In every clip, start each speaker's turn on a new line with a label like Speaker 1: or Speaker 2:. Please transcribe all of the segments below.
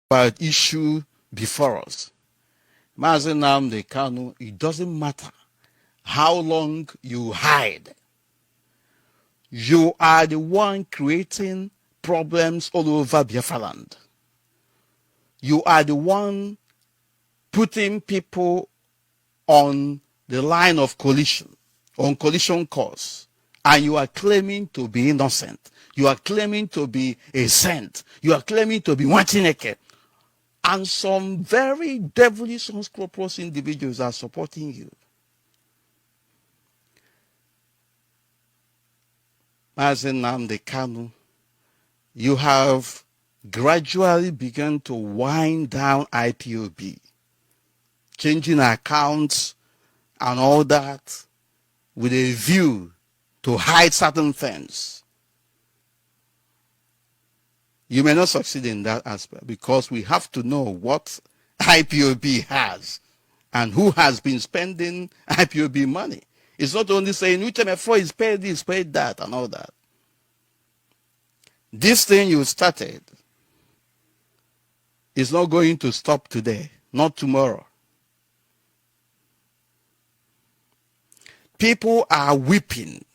Speaker 1: about issue before us. Mazi Nnamdi Kanu, it doesn't matter how long you hide. You are the one creating problems all over Biafra land. You are the one putting people on the line of collision, on collision course, and you are claiming to be innocent. You are claiming to be a saint. You are claiming to be Watineke. And some very devilish, unscrupulous individuals are supporting you. Mazi Nnamdi Kanu, you have gradually begun to wind down IPOB, changing accounts and all that with a view to hide certain things. You may not succeed in that aspect because we have to know what IPOB has and who has been spending IPOB money. It's not only saying Uche Mefor is paid this, paid that, and all that. This thing you started is not going to stop today, not tomorrow. People are weeping.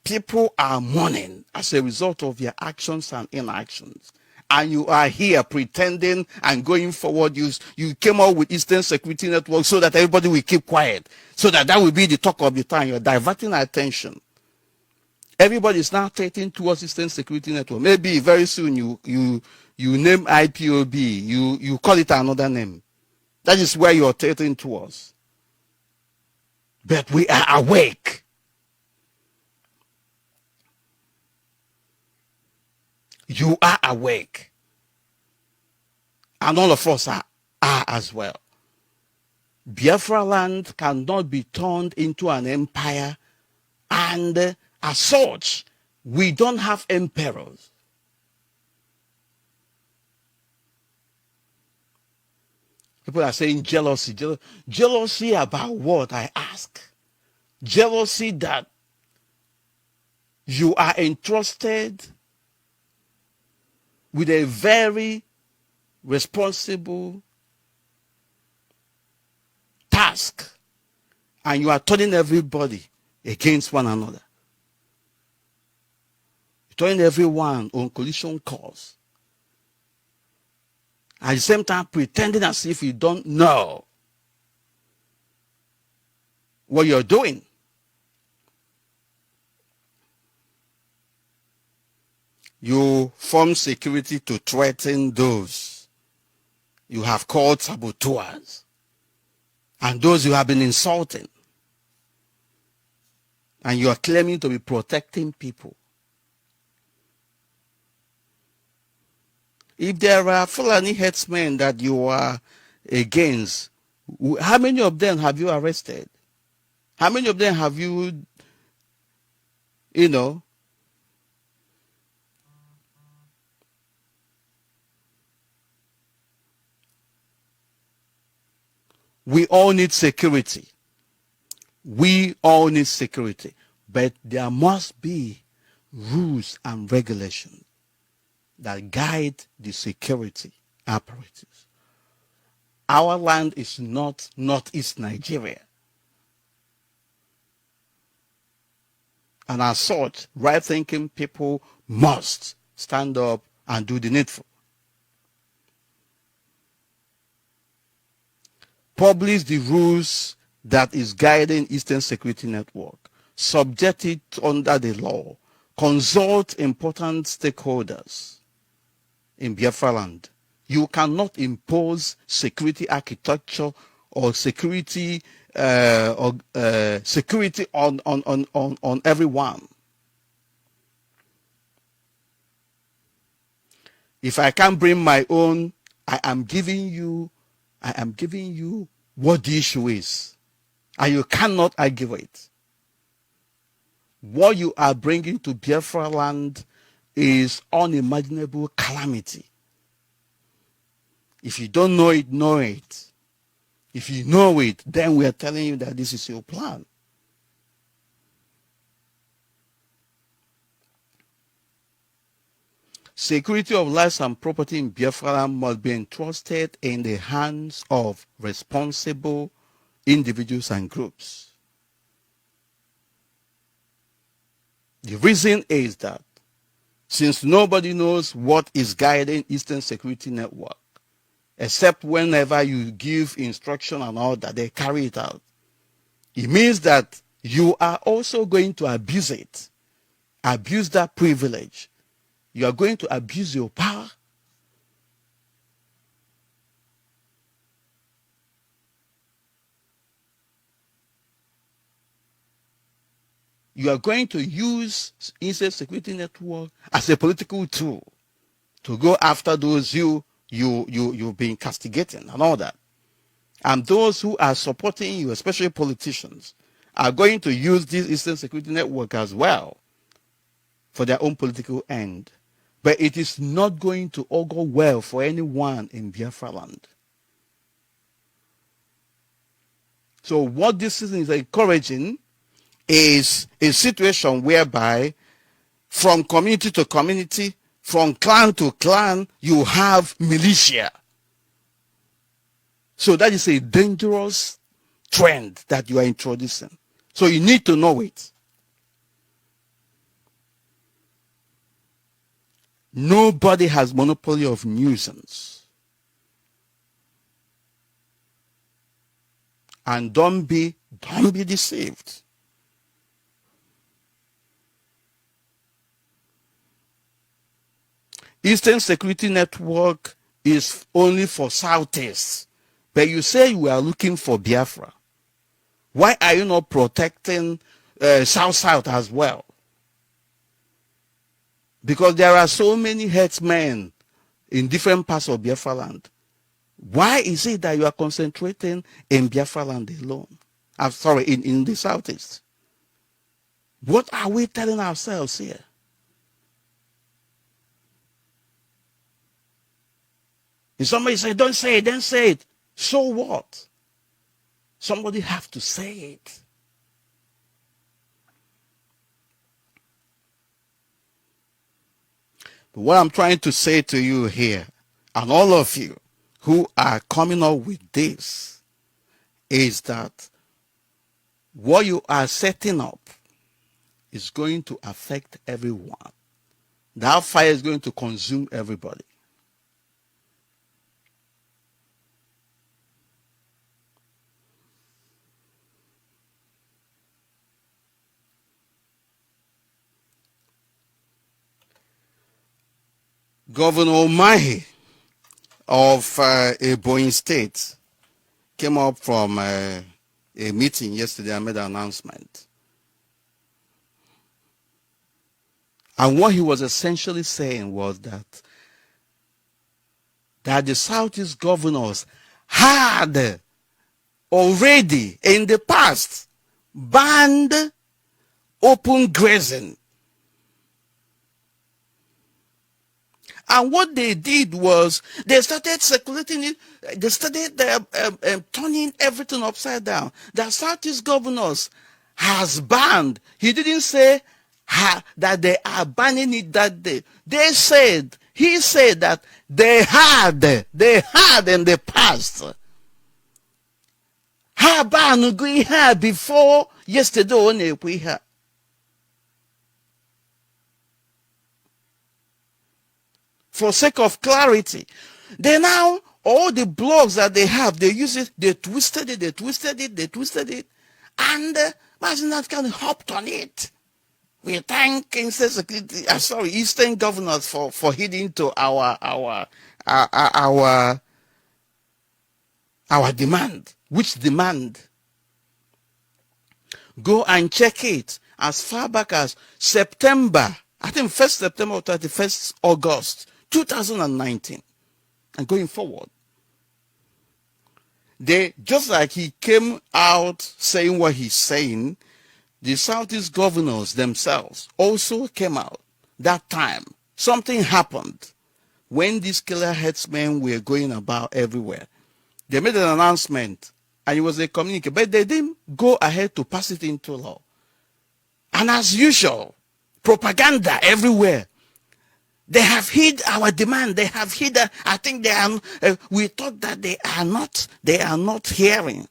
Speaker 1: People are mourning as a result of your actions and inactions. And you are here pretending and going forward. You came up with Eastern Security Network so that everybody will keep quiet. So that will be the talk of the town. You're diverting our attention. Everybody is now taking towards Eastern Security Network. Maybe very soon you name IPOB. You call it another name. That is where you're taking towards. But we are awake. You are awake. And all of us are as well. Biafra land cannot be turned into an empire, and as such, we don't have emperors. People are saying jealousy. Jealousy about what, I ask? Jealousy that you are entrusted with a very responsible task, and you are turning everybody against one another. You're turning everyone on collision course. At the same time, pretending as if you don't know what you're doing. You form security to threaten those you have called saboteurs and those you have been insulting. And you are claiming to be protecting people. If there are Fulani headsmen that you are against, how many of them have you arrested? How many of them have you we all need security. We all need security. But there must be rules and regulations that guide the security apparatus. Our land is not Northeast Nigeria. And as such, right-thinking people must stand up and do the needful. Publish the rules that is guiding Eastern Security Network. Subject it under the law. Consult important stakeholders in Biafra land. You cannot impose security architecture or security security on everyone. If I can't bring my own, I am giving you what the issue is, and you cannot argue it. What you are bringing to Biafra land is unimaginable calamity. If you don't know it, know it. If you know it, then we are telling you that this is your plan. security of lives and property in Biafra must be entrusted in the hands of responsible individuals and groups. The reason is that since nobody knows what is guiding Eastern Security Network, except whenever you give instruction and all that, they carry it out. It means that you are also going to abuse it, abuse that privilege. You are going to abuse your power. You are going to use Eastern Security Network as a political tool to go after those you've been castigating and all that. And those who are supporting you, especially politicians, are going to use this Eastern Security Network as well for their own political end. But it is not going to augur well for anyone in Biafra land. So what this is encouraging is a situation whereby from community to community, from clan to clan, you have militia. So that is a dangerous trend that you are introducing. So you need to know it. Nobody has monopoly of nuisance. And don't be deceived. Eastern Security Network is only for Southeast. But you say you are looking for Biafra. Why are you not protecting South as well? Because there are so many headsmen in different parts of Biafra land. Why is it that you are concentrating in Biafra land alone? I'm sorry, in the Southeast. What are we telling ourselves here? If somebody say, don't say it, then say it. So what? Somebody have to say it. But what I'm trying to say to you here, and all of you who are coming up with this, is that what you are setting up is going to affect everyone. That fire is going to consume everybody. Governor Omahi of Ebonyi State came up from a meeting yesterday and made an announcement. And what he was essentially saying was that the Southeast governors had already in the past banned open grazing. And what they did was they started circulating it. They started turning everything upside down. The Southeast governors has banned. He didn't say that they are banning it that day. He said that they had in the past. Before yesterday, for sake of clarity. They now, all the blogs that they have, they use it, they twisted it, and Nnamdi Kanu hopped on it. We thank Eastern governors for heeding to our demand. Which demand? Go and check it as far back as September. I think 1st September or 31st August 2019 and going forward. They, just like he came out saying what he's saying, the Southeast governors themselves also came out that time. Something happened when these killer headsmen were going about everywhere. They made an announcement and it was a communique, but they didn't go ahead to pass it into law. And as usual, propaganda everywhere. They have hid our demand. They have hid. I think they are. We thought that they are not. They are not hearing.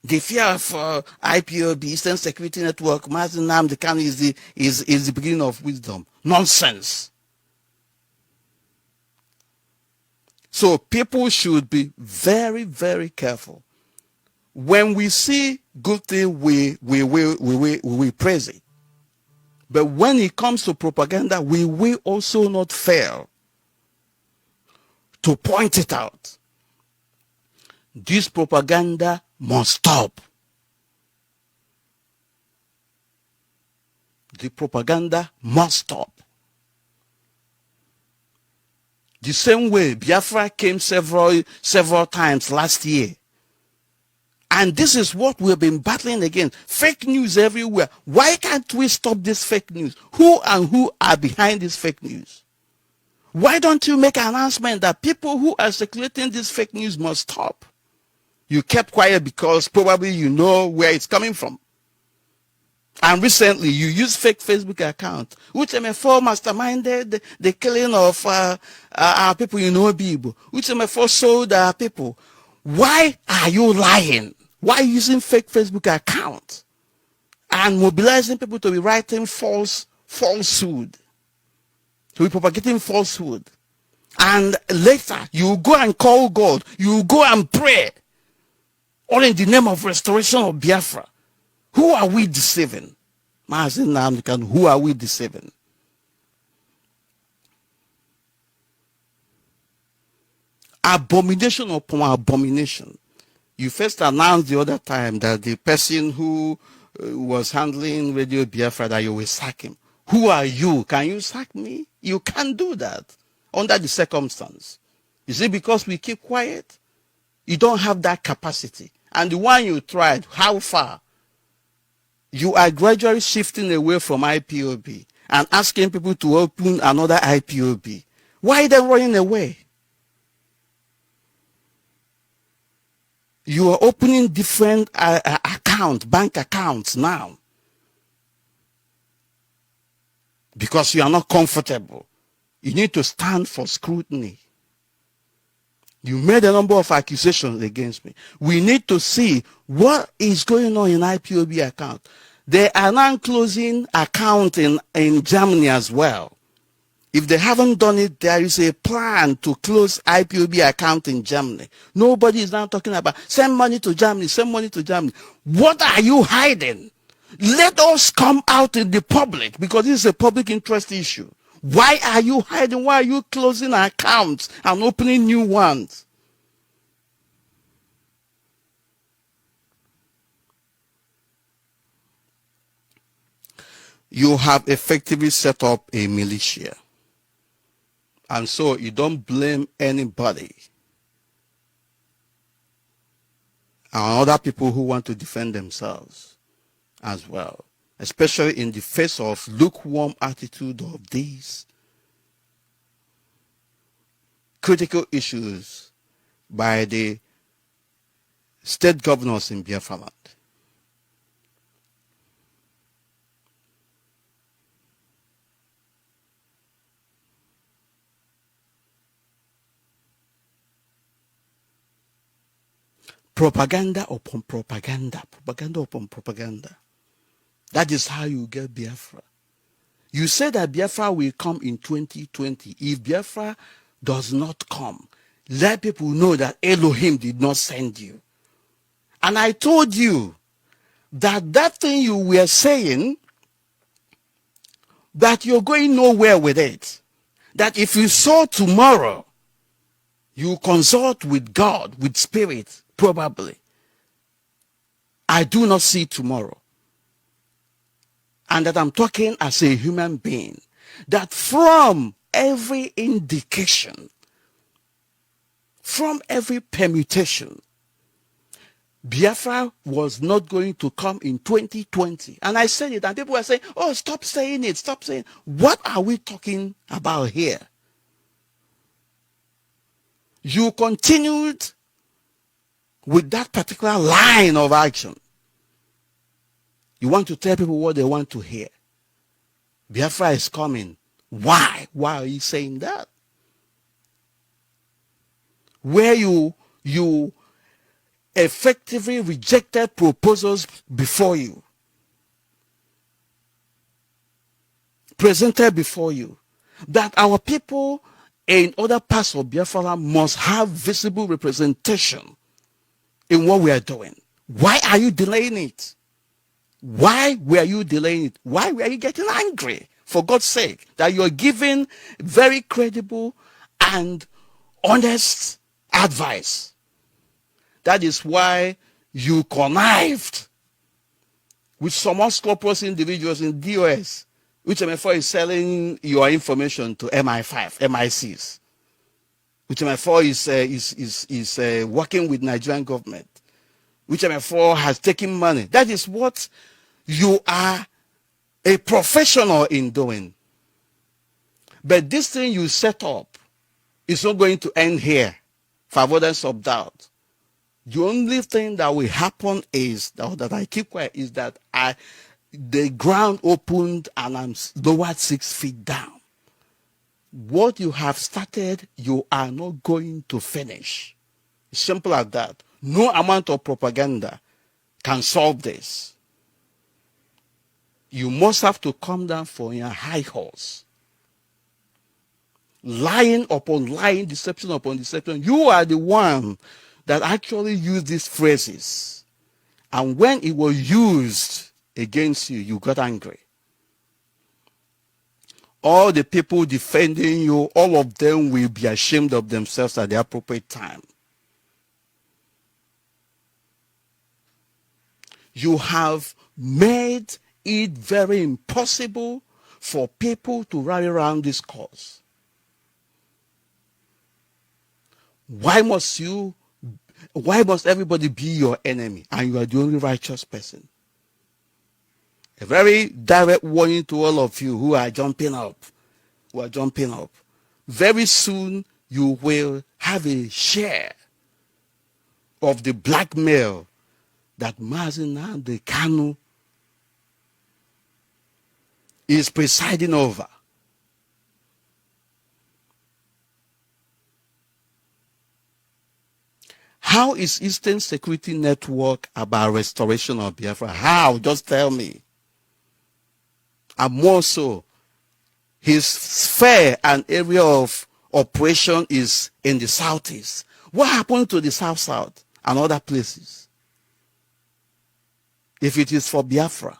Speaker 1: The fear of IPOB, Eastern Security Network, Nnamdi Kanu is the beginning of wisdom. Nonsense. So people should be very, very careful. When we see good thing, we praise it. But when it comes to propaganda, we will also not fail to point it out. This propaganda must stop. The propaganda must stop. The same way Biafra came several times last year. And this is what we've been battling against. Fake news everywhere. Why can't we stop this fake news? Who are behind this fake news? Why don't you make an announcement that people who are circulating this fake news must stop? You kept quiet because probably you know where it's coming from. And recently, you used fake Facebook account. Uche Mefor masterminded the killing of our people in Obibo. Uche Mefor sold our people. Why are you lying? Why are you using fake Facebook account and mobilizing people to be writing falsehood, to be propagating falsehood? And later, you go and call God. You go and pray, all in the name of restoration of Biafra. Who are we deceiving? Nnamdi Kanu, who are we deceiving? Abomination upon abomination. You first announced the other time that the person who was handling Radio Biafra, that you will sack him. Who are you? Can you sack me? You can't do that under the circumstance. Is it because we keep quiet? You don't have that capacity. And the one you tried, how far? You are gradually shifting away from IPOB and asking people to open another IPOB. Why are they running away? You are opening different bank accounts now because you are not comfortable. You need to stand for scrutiny. You made a number of accusations against me. We need to see what is going on in IPOB account. They are now closing account in Germany as well. If they haven't done it, there is a plan to close IPOB account in Germany. Nobody is now talking about send money to Germany, send money to Germany. What are you hiding? Let us come out in the public because this is a public interest issue. Why are you hiding? Why are you closing accounts and opening new ones? You have effectively set up a militia. And so you don't blame anybody. And other people who want to defend themselves as well. Especially in the face of lukewarm attitude of these critical issues by the state governors in Biafra land. Propaganda upon propaganda, propaganda upon propaganda. That is how you get Biafra. You say that Biafra will come in 2020. If Biafra does not come, let people know that Elohim did not send you. And I told you that that thing you were saying, that you're going nowhere with it. That if you saw tomorrow, you consult with God, with spirit, probably. I do not see tomorrow. And that I'm talking as a human being. That from every indication, from every permutation, Biafra was not going to come in 2020. And I said it, and people were saying, oh, stop saying it, stop saying it. What are we talking about here? You continued with that particular line of action. You want to tell people what they want to hear. Biafra is coming. Why? Why are you saying that? Where you effectively rejected proposals before you, presented before you, that our people in other parts of Biafra must have visible representation in what we are doing. Why are you delaying it? Why were you delaying it? Why were you getting angry? For God's sake, that you're giving very credible and honest advice. That is why you connived with some unscrupulous individuals in DOS. Uche Mefor is selling your information to MI5, MI6. Uche Mefor is working with Nigerian government. Uche Mefor has taken money. That is what you are a professional in doing. But this thing you set up is not going to end here, for avoidance of doubt. The only thing that will happen is that I keep quiet is that the ground opened and I'm lowered 6 feet down. What you have started, you are not going to finish. Simple as that. No amount of propaganda can solve this. You must have to come down from your high horse. Lying upon lying, deception upon deception. You are the one that actually used these phrases. And when it was used against you, you got angry. All the people defending you, all of them will be ashamed of themselves at the appropriate time. You have made it very impossible for people to rally around this cause. Why must everybody be your enemy and you are the only righteous person? A very direct warning to all of you who are jumping up. Very soon you will have a share of the blackmail that Nnamdi Kanu is presiding over. How is Eastern Security Network about restoration of Biafra? How? Just tell me. And more so, his sphere and area of operation is in the southeast. What happened to the south and other places? If it is for Biafra.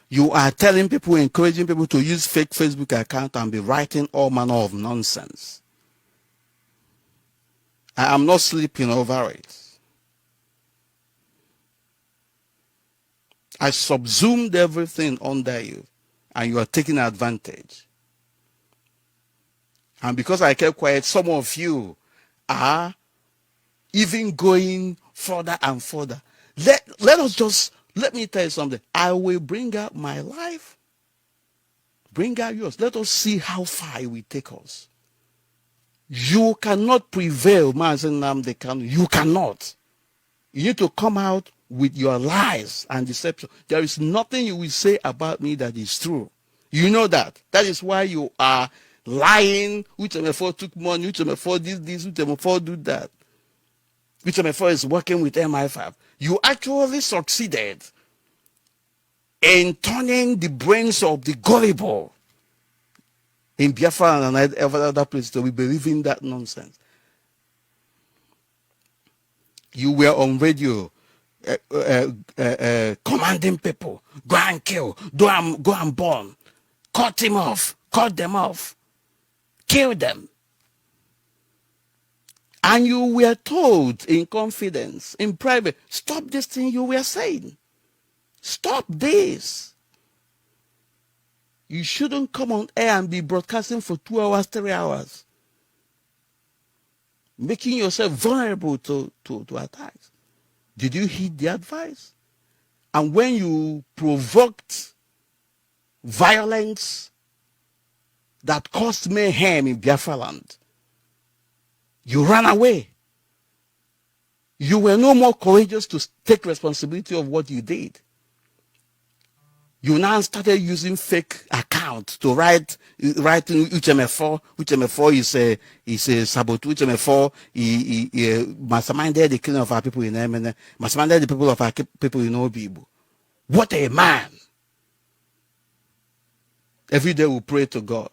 Speaker 1: You are telling people, encouraging people to use fake Facebook account and be writing all manner of nonsense. I am not sleeping over it. I subsumed everything under you, and you are taking advantage. And because I kept quiet, some of you are even going further and further. Let me tell you something. I will bring out my life. Bring out yours. Let us see how far it will take us. You cannot prevail, Nnamdi Kanu. You cannot. You need to come out with your lies and deception. There is nothing you will say about me that is true. You know that. That is why you are lying. Uche Mefor took money. Uche Mefor did this. Uche Mefor did that. Uche Mefor is working with MI5. You actually succeeded in turning the brains of the gullible in Biafra and other places to be believing that nonsense. You were on radio commanding people, go and kill, go and burn, cut them off, kill them. And you were told in confidence, in private, stop this thing you were saying. Stop this. You shouldn't come on air and be broadcasting for 2 hours, 3 hours, making yourself vulnerable to attacks. Did you heed the advice? And when you provoked violence that caused mayhem in Biafra land, you ran away. you were no more courageous to take responsibility of what you did. You now started using fake accounts to write in Uche Mefor. Uche Mefor is a saboteur. Uche Mefor he masterminded the killing of our people in Emene, masterminded the people of our people in Obibu. What a man! Every day we pray to God.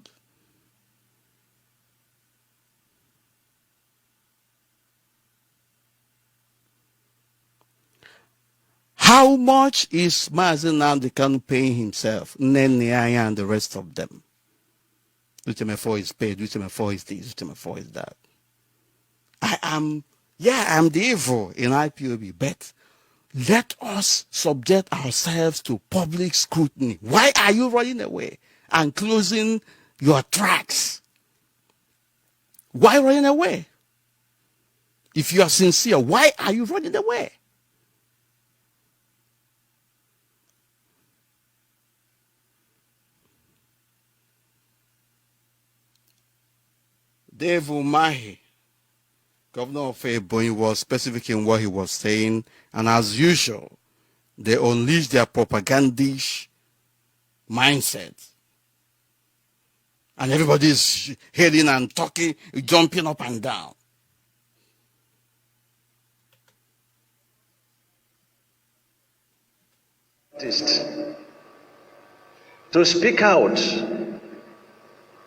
Speaker 1: How much is Nnamdi Kanu paying himself, Nene and the rest of them? Uche Mefor is paid, Uche Mefor is this, Uche Mefor is that. I'm the evil in IPOB, but let us subject ourselves to public scrutiny. Why are you running away and closing your tracks? Why running away? If you are sincere, why are you running away? Dave Umahi, governor of Ebonyi, was specific in what he was saying, and as usual, they unleashed their propagandish mindset. And everybody is hailing and talking, jumping up and down.
Speaker 2: To speak out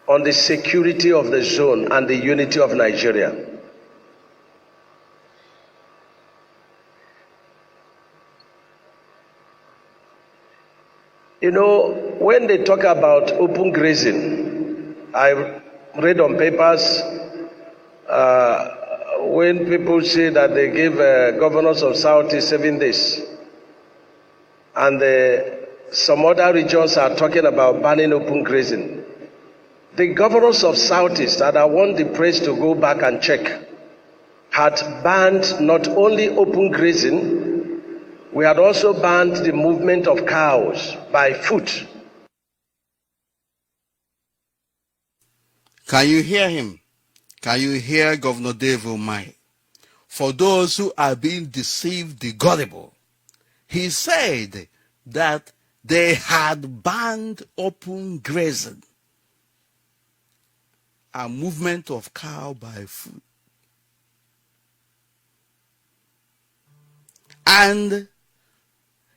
Speaker 2: on the security of the zone and the unity of Nigeria. You know, when they talk about open grazing, I read on papers when people say that they give governors of Southeast 7 days, and some other regions are talking about banning open grazing. The governors of Southeast, that I want the press to go back and check, had banned not only open grazing, we had also banned the movement of cows by foot.
Speaker 1: Can you hear him? Can you hear Governor Dave Umahi? For those who are being deceived, the gullible, he said that they had banned open grazing and movement of cow by foot. And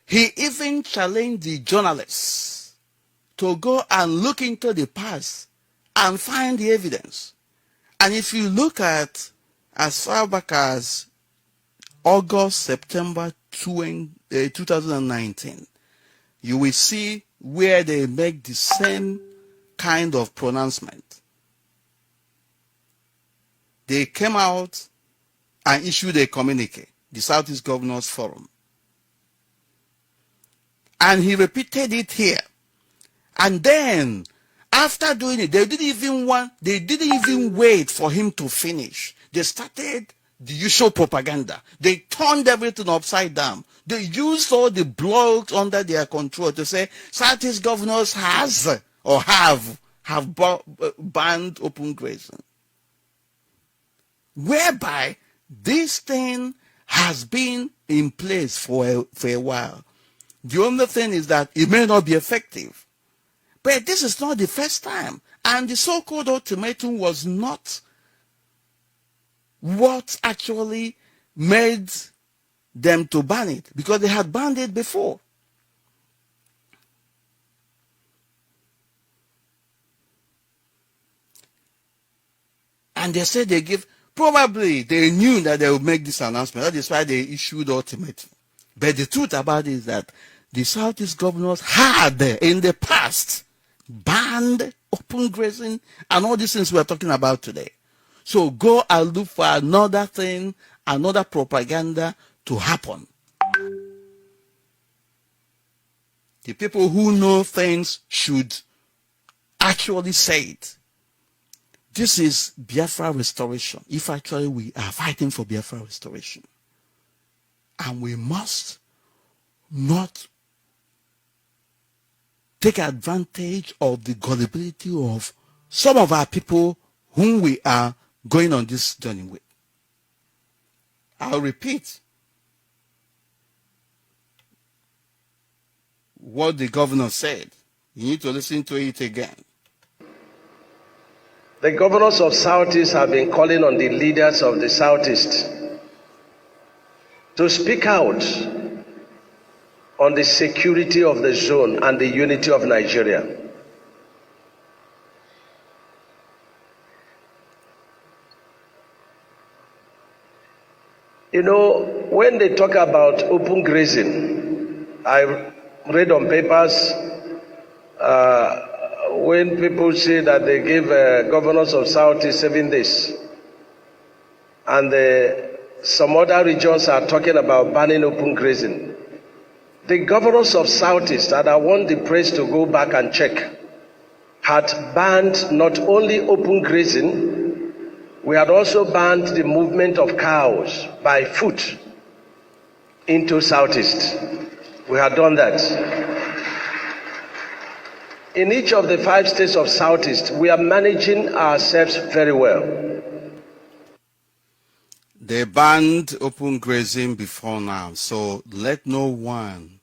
Speaker 1: he even challenged the journalists to go and look into the past and find the evidence. And if you look at as far back as August, September 2019, you will see where they make the same kind of pronouncement. They came out and issued a communique, the Southeast Governors Forum. And he repeated it here. And then, after doing it, they didn't even wait for him to finish. They started the usual propaganda. They turned everything upside down. They used all the blogs under their control to say Southeast governors have banned open grazing. Whereby this thing has been in place for a while. The only thing is that it may not be effective. But this is not the first time. And the so-called ultimatum was not what actually made them to ban it, because they had banned it before. And they said probably they knew that they would make this announcement. That is why they issued ultimatum. But the truth about it is that the Southeast governors had in the past banned open grazing and all these things we're talking about today. So go and look for another thing, another propaganda to happen. The people who know things should actually say it. This is Biafra restoration. If actually we are fighting for Biafra restoration. And we must not take advantage of the gullibility of some of our people whom we are going on this journey with. I'll repeat what the governor said. You need to listen to it again.
Speaker 2: The governors of Southeast have been calling on the leaders of the Southeast to speak out on the security of the zone and the unity of Nigeria. You know, when they talk about open grazing, I read on papers when people say that they give governors of Southeast 7 days, and some other regions are talking about banning open grazing. The governors of Southeast that I want the press to go back and check had banned not only open grazing, we had also banned the movement of cows by foot into Southeast. We had done that. In each of the 5 states of Southeast, we are managing ourselves very well.
Speaker 1: They banned open grazing before now, so let no one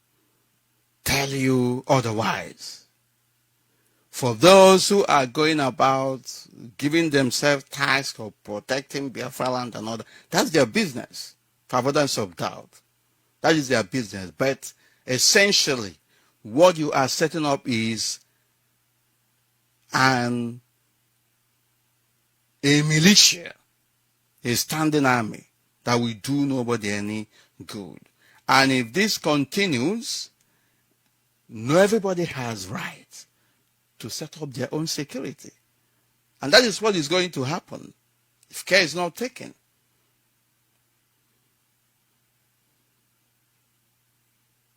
Speaker 1: tell you otherwise. For those who are going about giving themselves tasks of protecting Biafra land and all that, that's their business, for avoidance of doubt. That is their business. But essentially, what you are setting up is a militia, a standing army that will do nobody any good. And if this continues, not everybody has rights to set up their own security. And that is what is going to happen if care is not taken.